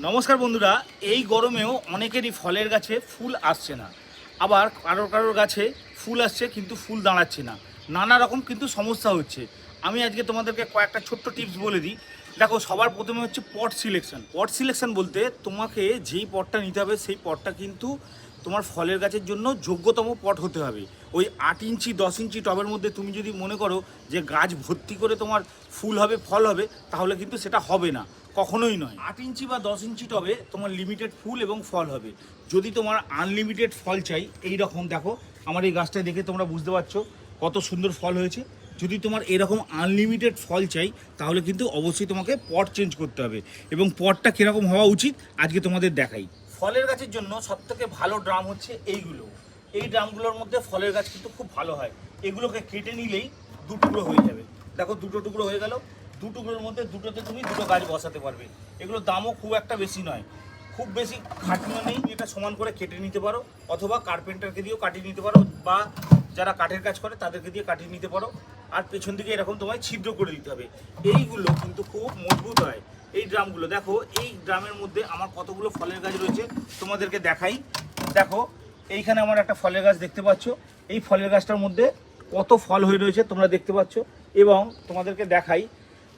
নমস্কার বন্ধুরা, এই গরমেও অনেকেরই ফলের গাছে ফুল আসছে না, আবার কারোর গাছে ফুল আসছে কিন্তু ফুল দাঁড়াচ্ছে না। নানা রকম কিন্তু সমস্যা হচ্ছে। আমি আজকে তোমাদেরকে কয়েকটা ছোট্ট টিপস বলে দিই। দেখো, সবার প্রথমে হচ্ছে পট সিলেকশন। পট সিলেকশন বলতে তোমাকে যেই পটটা নিতে হবে সেই পটটা কিন্তু তোমার ফলের গাছের জন্য যোগ্যতম পট হতে হবে। ওই 8 ইঞ্চি 10 ইঞ্চি টবের মধ্যে তুমি যদি মনে করো যে গাছ ভর্তি করে তোমার ফুল হবে ফল হবে, তাহলে কিন্তু সেটা হবে না, কখনোই নয়। 8 ইঞ্চি বা 10 ইঞ্চি টবে তোমার লিমিটেড ফুল এবং ফল হবে। যদি তোমার আনলিমিটেড ফল চাই, এই রকম দেখো আমার এই গাছটা দেখে তোমরা বুঝতে পারছো কত সুন্দর ফল হয়েছে। যদি তোমার এরকম আনলিমিটেড ফল চাই, তাহলে কিন্তু অবশ্যই তোমাকে পট চেঞ্জ করতে হবে। এবং পটটা কীরকম হওয়া উচিত আজকে তোমাদের দেখাই। ফলের গাছের জন্য সবথেকে ভালো ড্রাম হচ্ছে এইগুলো। এই ড্রামগুলোর মধ্যে ফলের গাছ কিন্তু খুব ভালো হয়। এগুলোকে কেটে নিলেই দু টুকরো হয়ে যাবে। দেখো, দুটো টুকরো হয়ে গেল। দু টুকরোর মধ্যে দুটোতে তুমি দুটো গাছ বসাতে পারবে। এগুলোর দামও খুব একটা বেশি নয়, খুব বেশি খাটনি নেই। এটা সমান করে কেটে নিতে পারো, অথবা কার্পেন্টারকে দিয়েও কাটিয়ে নিতে পারো, বা যারা কাঠের কাজ করে তাদেরকে দিয়ে কাটিয়ে নিতে পারো। আর পেছন দিকে এরকম তোমায় ছিদ্র করে দিতে হবে। এইগুলো কিন্তু খুব মজবুত হয়। এই ড্রামগুলো দেখো, এই ড্রামের মধ্যে আমার কতগুলো ফলের গাছ রয়েছে তোমাদেরকে দেখাই। দেখো, এইখানে আমার একটা ফলের গাছ দেখতে পাচ্ছ। এই ফলের গাছটার মধ্যে কত ফল হয়ে রয়েছে তোমরা দেখতে পাচ্ছ। এবং তোমাদেরকে দেখাই,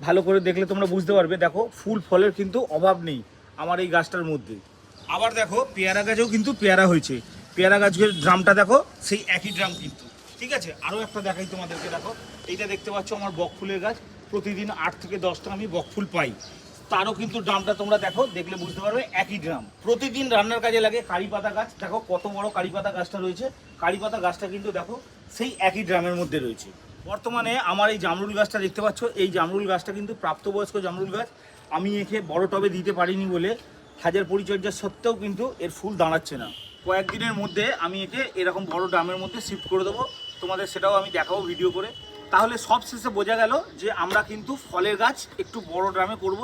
ভালো করে দেখলে তোমরা বুঝতে পারবে। দেখো, ফুল ফলের কিন্তু অভাব নেই আমার এই গাছটার মধ্যে। আবার দেখো, পেয়ারা গাছেও কিন্তু পেয়ারা হয়েছে। পেয়ারা গাছের ড্রামটা দেখো, সেই একই ড্রাম কিন্তু। ঠিক আছে, আরও একটা দেখাই তোমাদেরকে। দেখো, এইটা দেখতে পাচ্ছ আমার বকফুলের গাছ। প্রতিদিন 8 থেকে 10টা আমি বকফুল পাই। তারও কিন্তু ড্রামটা তোমরা দেখো, দেখলে বুঝতে পারবে একই ড্রাম। প্রতিদিন রান্নার কাজে লাগে কারি পাতা গাছ। দেখো কত বড় কারি পাতা গাছটা রয়েছে। কারি পাতা গাছটা কিন্তু দেখো সেই একই ড্রামের মধ্যে রয়েছে। বর্তমানে আমার এই জামরুল গাছটা দেখতে পাচ্ছ। এই জামরুল গাছটা কিন্তু প্রাপ্তবয়স্ক জামরুল গাছ। আমি একে বড় টবে দিতে পারিনি বলে হাজার পরিচর্যা সত্ত্বেও কিন্তু এর ফুল দাঁড়াচ্ছে না। কয়েকদিনের মধ্যে আমি একে এরকম বড় ড্রামের মধ্যে শিফট করে দেবো। তোমাদের সেটাও আমি দেখাবো ভিডিও করে। তাহলে সব শেষে বোঝা গেল যে আমরা কিন্তু ফলের গাছ একটু বড় ড্রামে করব।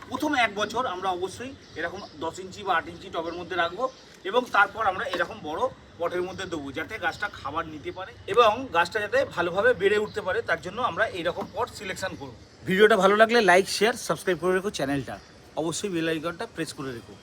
প্রথম 1 বছর আমরা অবশ্যই এরকম 10 ইঞ্চি বা 8 ইঞ্চি টবের মধ্যে রাখবো, এবং তারপর আমরা এরকম বড় পটের মধ্যে দেবো, যাতে গাছটা খাবার নিতে পারে এবং গাছটা যাতে ভালোভাবে বেড়ে উঠতে পারে। তার জন্য আমরা এইরকম পট সিলেকশন করব। ভিডিওটা ভালো লাগলে লাইক, শেয়ার, সাবস্ক্রাইব করে রেখো চ্যানেলটা। অবশ্যই বেল আইকনটা প্রেস করে রেখো।